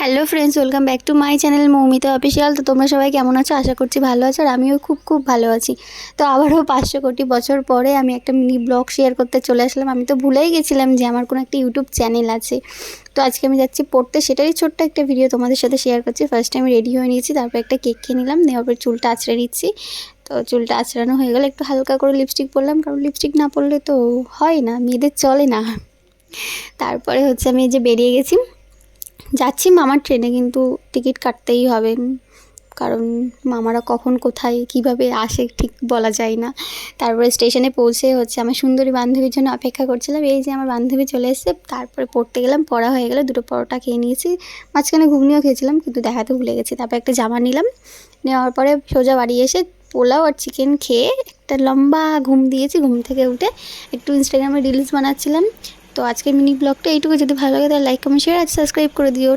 Hello friends, welcome back to my channel Moumita official. তো তোমরা সবাই কেমন আছো? আশা করছি ভালো আছো, আর আমিও খুব ভালো আছি। তো আবারও 500 কোটি বছর পরে আমি একটা মিনি ব্লগ শেয়ার করতে চলে আসলাম। আমি তো ভুলেই গেছিলাম যে আমার কোনো একটা ইউটিউব চ্যানেল আছে। তো আজকে আমি যাচ্ছি পড়তে, সেটারই ছোট্ট একটা ভিডিও তোমাদের সাথে শেয়ার করছি। ফার্স্ট আমি রেডি হয়ে নিয়েছি, তারপর একটা কেক খেয়ে নিলাম, নেওয়ার পর চুলটা আঁচড়ে নিচ্ছি। তো চুলটা আঁচড়ানো হয়ে গেলে একটু হালকা করে লিপস্টিক পরলাম, কারণ লিপস্টিক না পরলে তো হয় না, মেয়েদের চলে না। তারপরে হচ্ছে আমি এই যে বেরিয়ে গেছি, যাচ্ছি মামার ট্রেনে, কিন্তু টিকিট কাটতেই হবে, কারণ মামারা কখন কোথায় কিভাবে আসে ঠিক বলা যায় না। তারপরে স্টেশনে পৌঁছে হচ্ছে আমার সুন্দরী বান্ধবীর জন্য অপেক্ষা করছিলাম। এই যে আমার বান্ধবী চলে এসেছে। তারপরে পড়তে গেলাম, পড়া হয়ে গেলে দুটো পরোটা খেয়ে নিয়েছি, মাঝখানে ঘুগনিও খেয়েছিলাম কিন্তু দেখাতে ভুলে গেছি। তারপর একটা জামা নিলাম, নেওয়ার পরে সোজা বাড়ি এসে পোলাও আর চিকেন খেয়ে একটা লম্বা ঘুম দিয়েছি। ঘুম থেকে উঠে একটু ইনস্টাগ্রামে রিলস বানাচ্ছিলাম। তো আজকের মিনি ব্লগটা এইটুকু। যদি ভালো লাগে তাহলে লাইক কমেন্ট শেয়ার আর সাবস্ক্রাইব করে দিও।